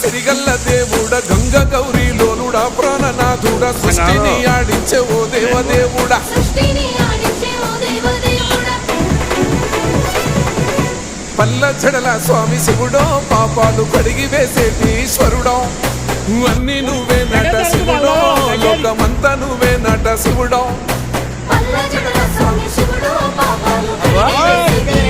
సిరిగల్ల దేవుడ గంగ గౌరీ లోలుడా ప్రాణనాథుడ సృష్టిని ఆడించే ఓ దేవదేవుడా పల్ల జడల స్వామి శివుడో పాపాలు కడిగి వేసేటి ఈశ్వరుడో అన్ని నువ్వే నట శివుడో లోకమంతా నువ్వే నట శివుడో పల్ల జడల స్వామి శివుడో పాపాలు కడిగి వేసేటి